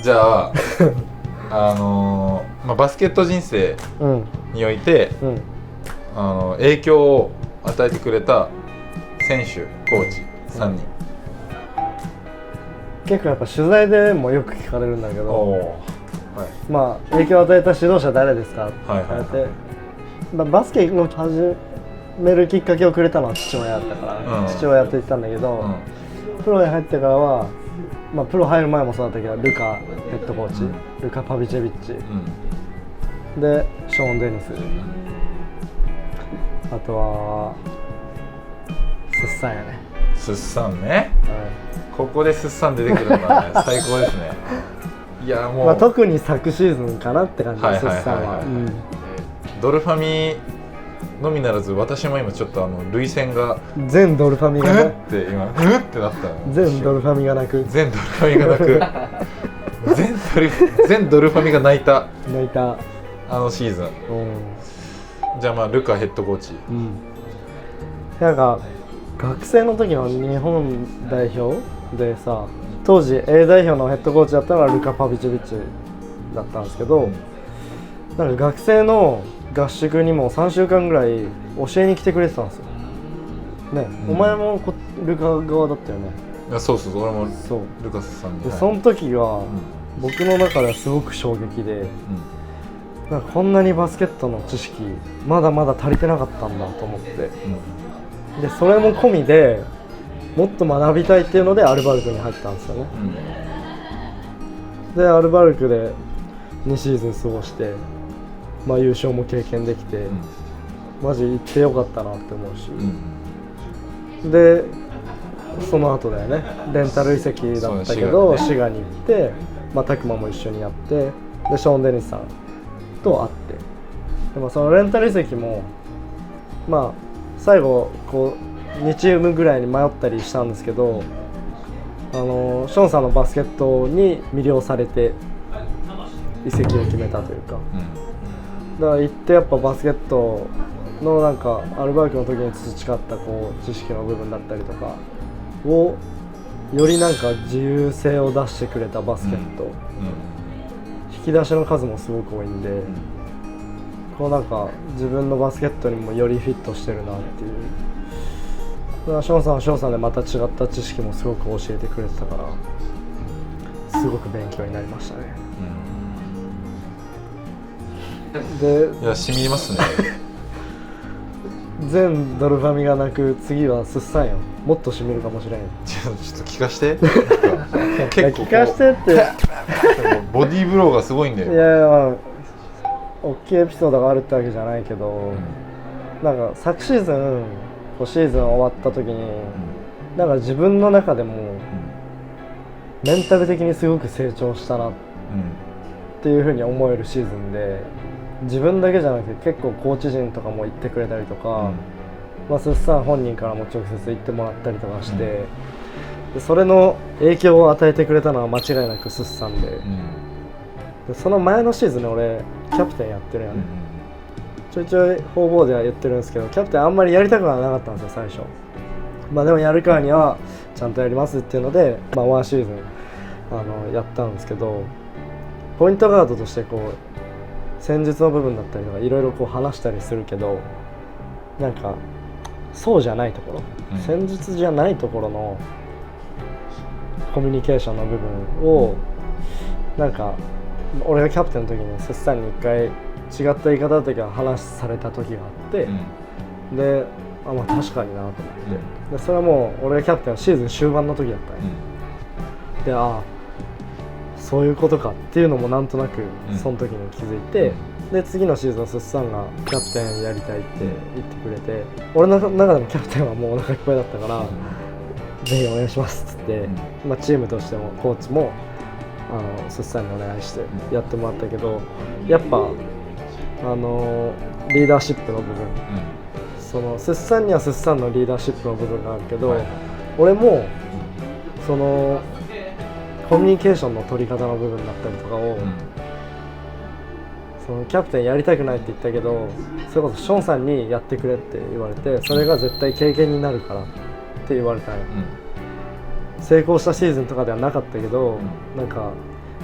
じゃあバスケット人生において、影響を与えてくれた選手、コーチ3人、結構やっぱ取材でもよく聞かれるんだけど、はい、まあ影響を与えた指導者誰ですかって言われて、バスケを始めるきっかけをくれたのは父親だったから、父親と言ったんだけど、プロに入ってからは、まあ、プロ入る前もそうだったけどルカヘッドコーチ、ルカ・パビチェビッチ、でショーン・デニス、あとはスッサンやね。スッサンね、ここでスッサン出てくるのが、ね、最高ですね。いやもう、まあ、特に昨シーズンかなって感じです、スッサンは。ドルファミのみならず、私も今ちょっと涙腺が全ドルファミがねって今ってなった。全ドルファミが泣く。全ドルファミが泣く。全ドルファミが泣いたシーズン。じゃあまあルカヘッドコーチ、なんか学生の時の日本代表でさ、当時 A 代表のヘッドコーチだったのはルカ・パビチェビッチだったんですけど、なんか学生の合宿にも3週間ぐらい教えに来てくれてたんですよね。お前もルカ側だったよね。いや、そう俺もルカスさんで、その時が僕の中ではすごく衝撃で、なんかこんなにバスケットの知識まだまだ足りてなかったんだと思って、でそれも込みでもっと学びたいっていうのでアルバルクに入ったんですよね。でアルバルクで2シーズン過ごして、まあ、優勝も経験できて、マジ行ってよかったなって思うし、でその後だよね、レンタル移籍だったけど滋賀に行って、まあ、拓磨も一緒にやって、でショーン・デニスさんと会って、でもそのレンタル移籍もまあ最後こう2チームぐらいに迷ったりしたんですけど、ショーンさんのバスケットに魅了されて移籍を決めたというか、だから行ってやっぱバスケットのなんかアルバルクの時に培ったこう知識の部分だったりとかをよりなんか自由性を出してくれたバスケット、引き出しの数もすごく多いんで、こうなんか自分のバスケットにもよりフィットしてるなっていう。だからショーンさんはショーンさんでまた違った知識もすごく教えてくれてたから、すごく勉強になりましたね。で、いや染みますね。全ドルファミがなく、次はスッサンよ。もっと染みるかもしれん。ちょっと聞かして。結構聞かしてってボディーブローがすごいんだよ。いやいや、まあ大きいエピソードがあるってわけじゃないけど、なんか昨シーズンシーズン終わった時に、なんか自分の中でもメンタル的にすごく成長したなっていうふうに思えるシーズンで、自分だけじゃなくて結構コーチ陣とかも言ってくれたりとか、まあ、スッサン本人からも直接言ってもらったりとかして、でそれの影響を与えてくれたのは間違いなくスッサンで、でその前のシーズンに俺キャプテンやってるよね。ちょいちょい方々では言ってるんですけど、キャプテンあんまりやりたくはなかったんですよ最初。まあでもやるからにはちゃんとやりますっていうので、まあ、ワンシーズンやったんですけど、ポイントガードとしてこう戦術の部分だったりとかいろいろこう話したりするけど、なんかそうじゃないところ、戦術じゃないところのコミュニケーションの部分を、なんか俺がキャプテンの時にスッサンに一回違った言い方だった時は話された時があって、でまあ確かになと思って、でそれはもう俺がキャプテンはシーズン終盤の時だったね。でそういうことかっていうのもなんとなくその時に気づいて、で次のシーズンスッサンがキャプテンやりたいって言ってくれて、俺の中でもキャプテンはもうお腹いっぱいだったから、ぜひお願いしますっつって、まあ、チームとしてもコーチもスッサンにお願いしてやってもらったけど、やっぱリーダーシップの部分、そのスッサンにはスッサンのリーダーシップの部分があるけど、俺もそのコミュニケーションの取り方の部分だったりとかを、そのキャプテンやりたくないって言ったけど、それこそショーンさんにやってくれって言われて、それが絶対経験になるからって言われたよ。成功したシーズンとかではなかったけど、なんか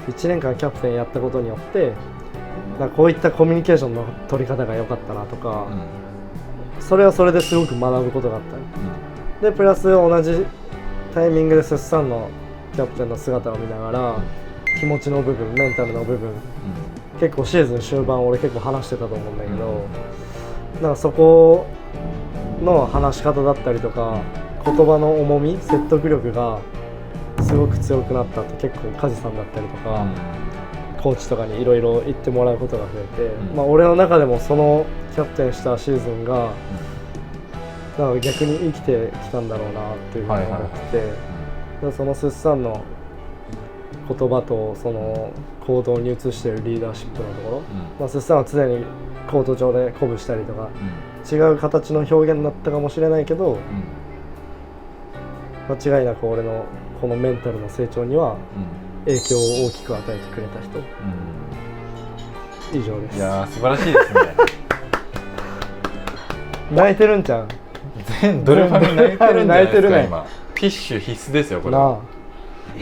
1年間キャプテンやったことによってなんかこういったコミュニケーションの取り方が良かったなとか、それはそれですごく学ぶことがあったり、でプラス同じタイミングでスッサンのキャプテンの姿を見ながら気持ちの部分、メンタルの部分、結構シーズン終盤俺結構話してたと思うんだけど、なんかそこの話し方だったりとか言葉の重み、説得力がすごく強くなったって結構梶さんだったりとか、コーチとかにいろいろ言ってもらうことが増えて、まあ、俺の中でもそのキャプテンしたシーズンがなんか逆に生きてきたんだろうなっていうふうに思ってて、そのスッサンの言葉とその行動に移しているリーダーシップのところ、まあ、スッサンは常にコート上で鼓舞したりとか、違う形の表現になったかもしれないけど、間違いなく俺のこのメンタルの成長には影響を大きく与えてくれた人、以上です。いやー素晴らしいですね。泣いてるんちゃう？ドルファミ泣いてるんじゃないですか、ね、今。ティッシュ必須ですよこれ。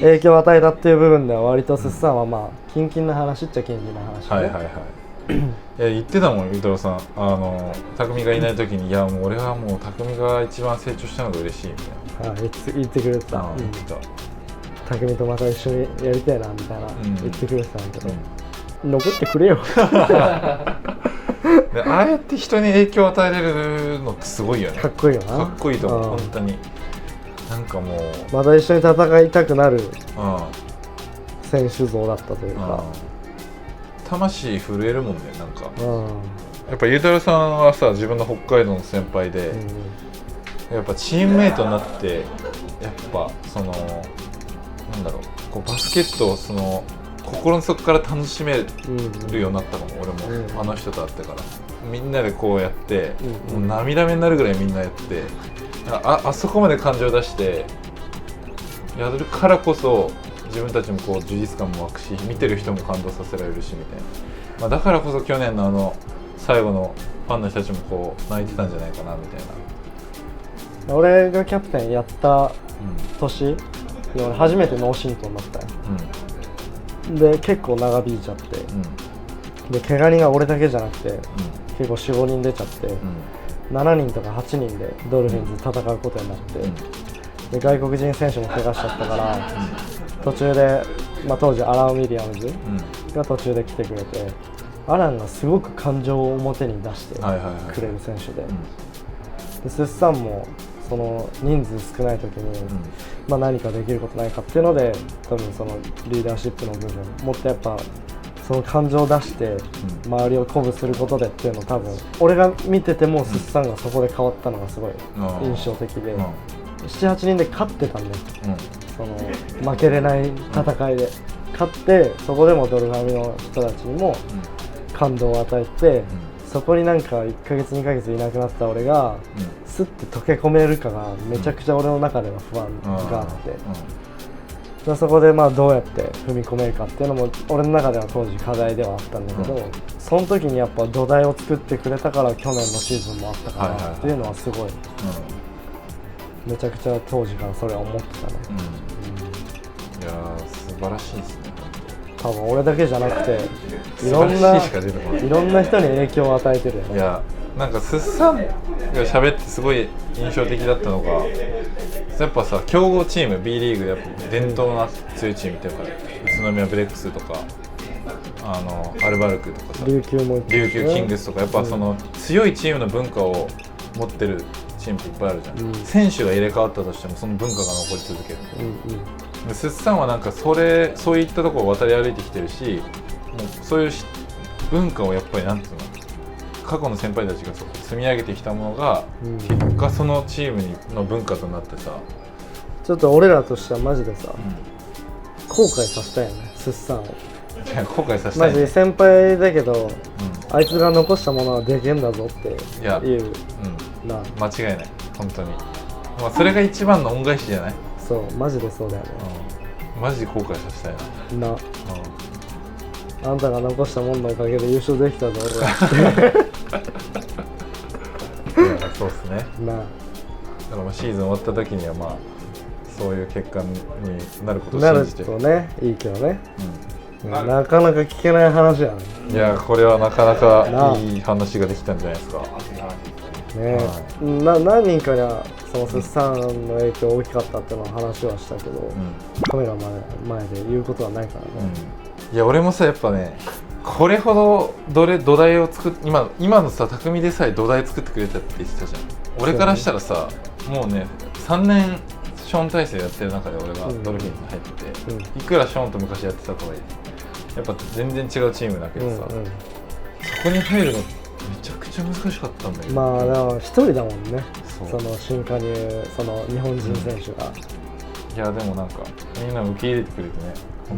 影響を与えたっていう部分では割とスッサンはまあキンキンな話っちゃキンキンな話、ね、はいはいはい。言ってたもん、ゆうたろうさん、匠がいない時に、いやもう俺はもう匠が一番成長したのが嬉しいみたいな。言ってくれてた。匠とまた一緒にやりたいなみたいな、言ってくれてたんだけど、残ってくれよ。でああやって人に影響を与えれるのってすごいよね。かっこいいよな。かっこいいと思う、本当に。なんかもうまた一緒に戦いたくなる選手像だったというか、魂震えるもんね、なんか。やっぱゆうたろうさんはさ、自分の北海道の先輩で、やっぱチームメイトになってやっぱそのなんだろう、こうバスケットをその心の底から楽しめるようになったのも、俺も、あの人と会ってからみんなでこうやって、もう涙目になるぐらいみんなやって、あそこまで感情を出してやるからこそ自分たちもこう充実感も湧くし、見てる人も感動させられるしみたいな、だからこそ去年の最後のファンの人たちもこう泣いてたんじゃないかなみたいな。俺がキャプテンやった年、俺初めてノーシントンだったよ、で結構長引いちゃって、で怪我人が俺だけじゃなくて、結構 4,5 人出ちゃって、7人とか8人でドルフィンズ戦うことになって、で外国人選手も怪我しちゃったから、途中で、当時アラン・ウィリアムズが途中で来てくれて、アランがすごく感情を表に出してくれる選手で、スッサンもその人数少ない時に、何かできることないかっていうので、多分そのリーダーシップの部分、もっとやっぱその感情を出して周りを鼓舞することでっていうのを、多分俺が見ててもスッサンがそこで変わったのがすごい印象的で、7、8人で勝ってたんで、その負けれない戦いで勝って、そこでもドルファミの人たちにも感動を与えて、そこになんか1ヶ月2ヶ月いなくなった俺がスッて溶け込めるかがめちゃくちゃ俺の中での不安があって、そこでどうやって踏み込めるかっていうのも俺の中では当時課題ではあったんだけど、その時にやっぱ土台を作ってくれたから去年のシーズンもあったかなっていうのはすごい、めちゃくちゃ当時からそれは思ってたね。いやー素晴らしいですね。多分俺だけじゃなくていろんな人に影響を与えてるよね。いやなんかスッサンが喋ってすごい印象的だったのが、やっぱさ強豪チーム B リーグでやっぱ伝統の強いチームってやっぱ宇都宮ブレックスとかアルバルクとかさ、琉球キングスとか、やっぱその強いチームの文化を持ってるチームっていっぱいあるじゃん、選手が入れ替わったとしてもその文化が残り続ける、でスッサンはなんかそういったところを渡り歩いてきてるし、もうそういう文化をやっぱりなんていうの、過去の先輩たちが積み上げてきたものが、結果そのチームの文化となってさ、ちょっと俺らとしてはマジでさ、後悔させたいよね、スッサンを。いや後悔させたい、ね、マジ先輩だけど、あいつが残したものはでけんだぞっていう、間違いない本当に、それが一番の恩返しじゃない？そうマジでそうだよね、マジで後悔させたいな。あんたが残したもんのおかげで優勝できたぞ俺は。そうっすね。だからシーズン終わった時にはそういう結果になることを信じてなるとね、いいけどね。ななかなか聞けない話やね。いやこれはなかなかいい話ができたんじゃないですか。ね、何人かにはそのスさんの影響大きかったっていうの話はしたけど、カメラ前で言うことはないからね。いや俺もさやっぱねこれほど土台を作っ今のさ匠でさえ土台作ってくれたって言ってたじゃん。俺からしたらさもうね3年ショーン体制やってる中で俺がドルフィンに入ってて、いくらショーンと昔やってたとはいえやっぱ全然違うチームだけどさ、そこに入るのめちゃくちゃ難しかったんだけど、まあだから一人だもんね、その新加入その日本人選手が、いやでもなんかみんな受け入れてくれてね本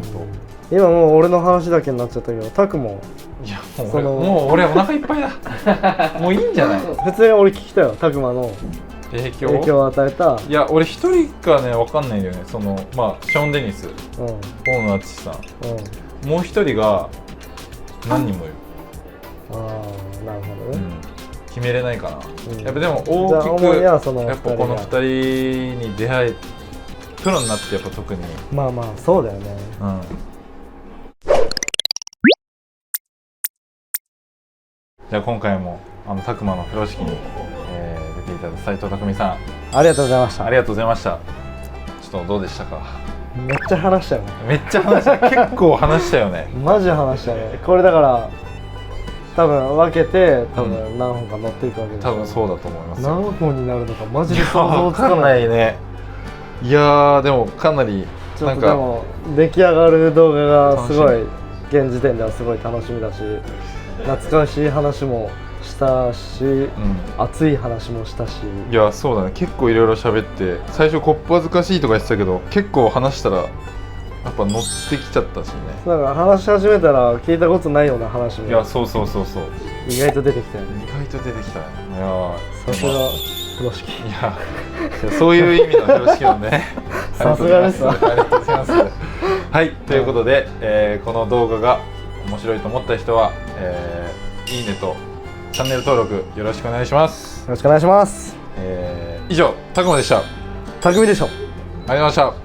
当、今もう俺の話だけになっちゃったけどタクもいやもう俺お腹いっぱいだもういいんじゃない。普通に俺聞きたよ、タクマの影影響を与えた。いや俺一人かね分かんないんだよね。そのまあショーン・デニス、大野敦さん、もう一人が何人もいる。ああなるほどね、決めれないかな、やっぱでも大きくやっぱこの2人に出会えプロになってやっぱ特にまあそうだよね、じゃあ今回もタクマのプロ式に、出ていただいた斉藤匠さんありがとうございました。ありがとうございました。ちょっとどうでしたか。めっちゃ話したよね。めっちゃ話した結構話したよねマジ話したね。これだから多分分けて多分何本か乗っていくわけですよ、多分そうだと思いますよ。何本になるのかマジで想像つか分かんな。ないいね。いやーでもかなりちょっとでも出来上がる動画がすごい現時点ではすごい楽しみだし、懐かしい話もしたし、熱い話もしたし。いやそうだね、結構いろいろ喋って最初コップ恥ずかしいとか言ってたけど結構話したらやっぱ乗ってきちゃったしね。なんか話し始めたら聞いたことないような話もいやそう意外と出てきたよね。意外と出てきたね。いやさすが風呂敷。いやそういう意味の風呂敷なんでねさすがですわ。ありがとうございます。はいということで、この動画が面白いと思った人は、いいねとチャンネル登録よろしくお願いします。よろしくお願いします。以上たくまでした。匠でしょ。ありがとうございました。